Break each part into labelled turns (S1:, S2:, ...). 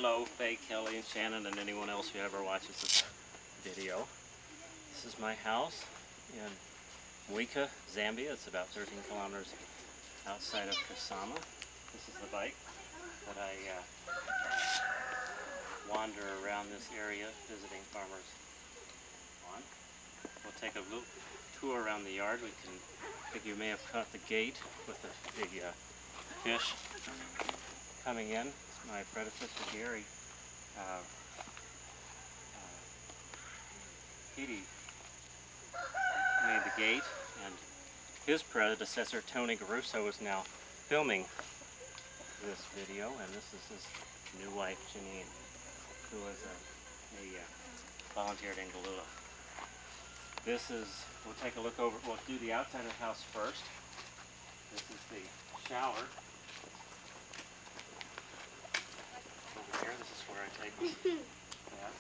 S1: hello, Faye, Kelly, and Shannon, and anyone else who ever watches this video. This is my house in Mwika, Zambia. It's about 13 kilometers outside of Kasenda. This is the bike that I wander around this area visiting farmers on. We'll take a little tour around the yard. I think you may have caught the gate with the fish coming in. It's my predecessor Gary. He made the gate, and his predecessor Tony Garuso is now filming this video, and this is his new wife Janine, who was a volunteer in Galula. We'll take a look over, we'll do the outside of the house first. This is the shower. Over here, this is where I take my bath.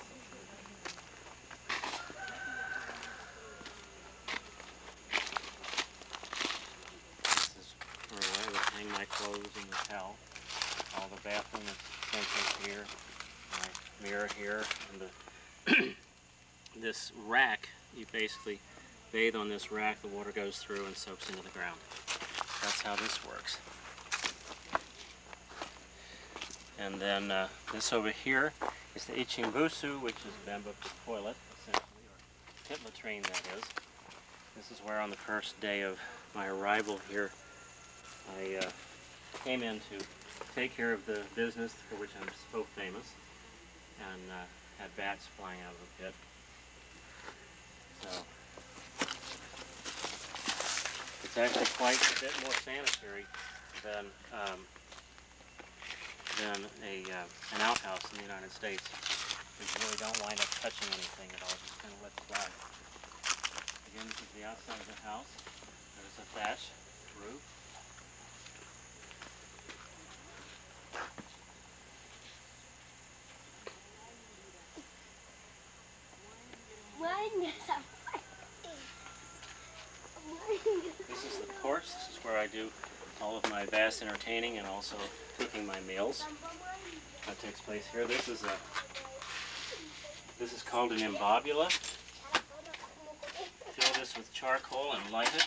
S1: This is where I would hang my clothes and the towel. All the bathroom essentials here, my mirror here, and this rack. You basically bathe on this rack, the water goes through and soaks into the ground. That's how this works. And then this over here is the Ichimbusu, which is bamboo toilet, essentially, or pit latrine that is. This is where on the first day of my arrival here, I came in to take care of the business for which I'm so famous, and had bats flying out of the pit. So it's actually quite a bit more sanitary than an outhouse in the United States. You really don't wind up touching anything at all, just kind of let it fly. Again, this is the outside of the house. There's a thatch roof. This is the porch. This is where I do all of my vast entertaining and also cooking my meals. That takes place here. This is called an imbabula. Fill this with charcoal and light it.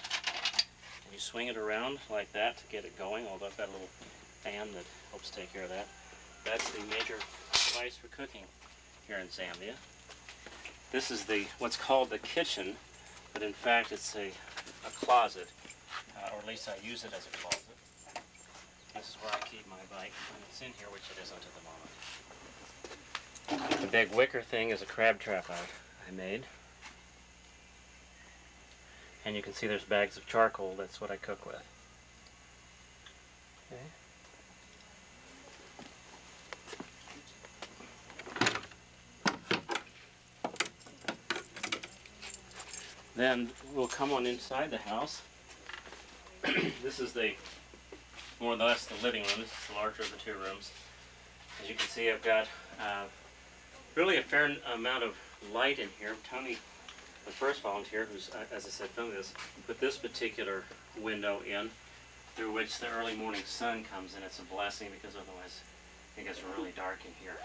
S1: And you swing it around like that to get it going, although I've got a little fan that helps take care of that. That's the major device for cooking here in Zambia. This is what's called the kitchen, but in fact it's a closet, or at least I use it as a closet. This is where I keep my bike when it's in here, which it isn't at the moment. The big wicker thing is a crab trap I made. And you can see there's bags of charcoal. That's what I cook with. Okay. Then we'll come on inside the house. This is more or less the living room. This is the larger of the two rooms. As you can see, I've got really a fair amount of light in here. Tony, the first volunteer, who's, as I said, filming this, put this particular window in, through which the early morning sun comes in. It's a blessing because otherwise it gets really dark in here.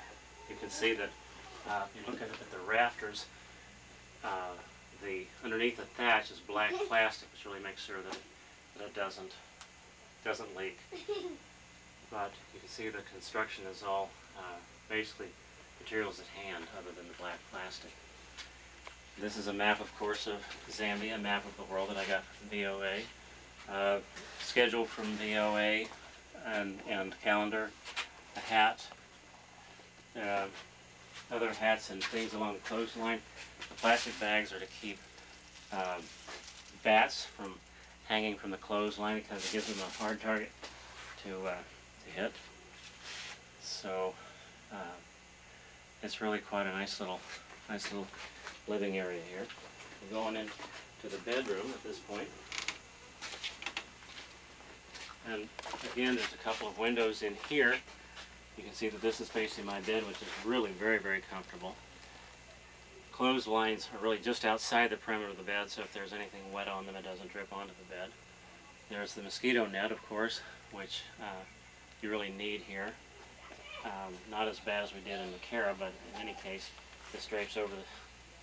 S1: You can see that if you look at the rafters, underneath the thatch is black plastic, which really makes sure that it doesn't leak. But you can see the construction is all basically materials at hand, other than the black plastic. This is a map, of course, of Zambia, a map of the world that I got from VOA. Schedule from VOA and calendar, a hat, other hats and things along the coastline. The plastic bags are to keep bats from hanging from the clothesline because it gives them a hard target to hit. So it's really quite a nice little living area here. We're going into the bedroom at this point. And again, there's a couple of windows in here. You can see that this is facing my bed, which is really very, very comfortable. Clotheslines are really just outside the perimeter of the bed, so if there's anything wet on them, it doesn't drip onto the bed. There's the mosquito net, of course, which you really need here. not as bad as we did in the Cara, but in any case, this drapes over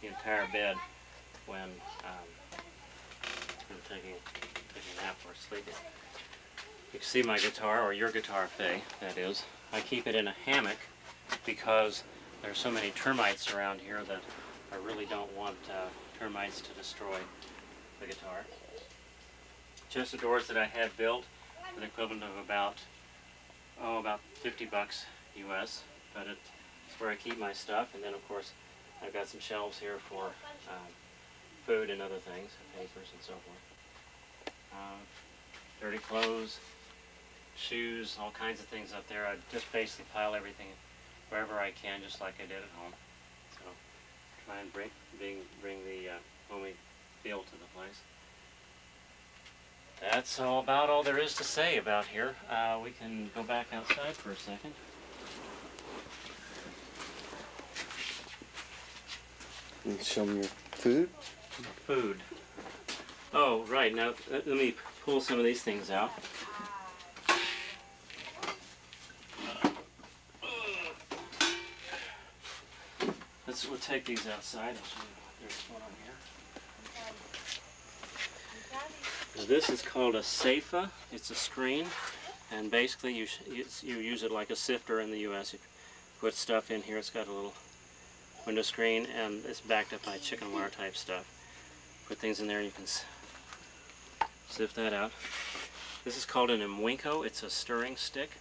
S1: the entire bed when I'm taking a nap or sleeping. You can see my guitar, or your guitar, Faye, that is. I keep it in a hammock because there's so many termites around here that I really don't want termites to destroy the guitar. Chest of drawers that I had built, an equivalent of about 50 bucks US, but it's where I keep my stuff. And then of course I've got some shelves here for food and other things, papers and so forth. Dirty clothes, shoes, all kinds of things up there. I just basically pile everything wherever I can, just like I did at home. So try and bring the homey feel to the place. That's about all there is to say about here. We can go back outside for a second.
S2: And show me your food.
S1: Food. Oh, right. Now let me pull some of these things out. We'll take these outside. I'll show you. There's one on here. This is called a seifa. It's a screen, and basically you use it like a sifter in the U.S. You put stuff in here. It's got a little window screen, and it's backed up by chicken wire type stuff. Put things in there, and you can sift that out. This is called an imwinko. It's a stirring stick,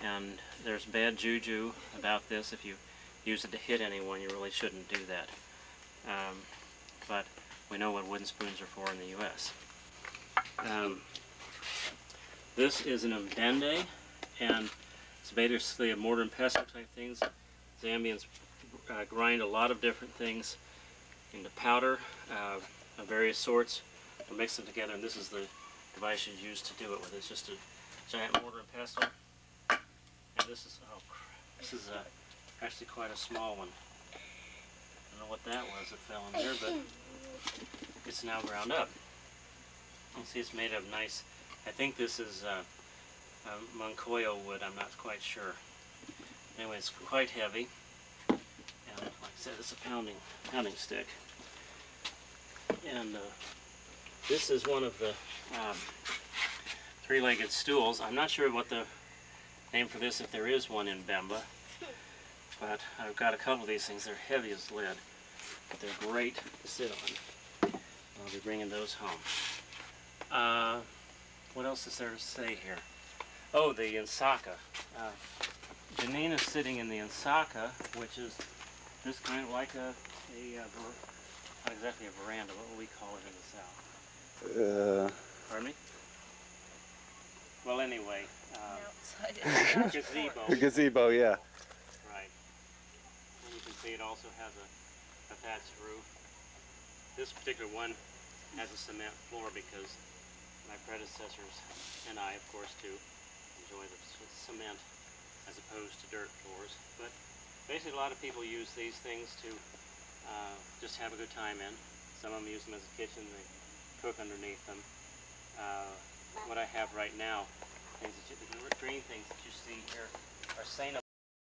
S1: and there's bad juju about this. If you use it to hit anyone, you really shouldn't do that. But we know what wooden spoons are for in the U.S. This is an mbende, and it's basically a mortar and pestle type things. Zambians grind a lot of different things into powder of various sorts, and mix them together, and this is the device you use to do it with. It's just a giant mortar and pestle, and this is actually quite a small one. I don't know what that was that fell in there, but it's now ground up. You see it's made of nice, I think this is Moncoyo wood, I'm not quite sure. Anyway, it's quite heavy, and like I said, it's a pounding stick. And this is one of the three-legged stools. I'm not sure what the name for this, if there is one in Bemba. But I've got a couple of these things. They're heavy as lead, but they're great to sit on. I'll be bringing those home. What else is there to say here? Oh, the ensaka. Janine is sitting in the ensaka, which is this kind of like not exactly a veranda. What would we call it in the South? Pardon me? Well, anyway, a gazebo.
S2: A gazebo, yeah.
S1: It also has a thatched roof. This particular one has a cement floor because my predecessors and I, of course, too, enjoy the cement as opposed to dirt floors. But basically a lot of people use these things to just have a good time in. Some of them use them as a kitchen, they cook underneath them. What I have right now, the green things that you see here are Sena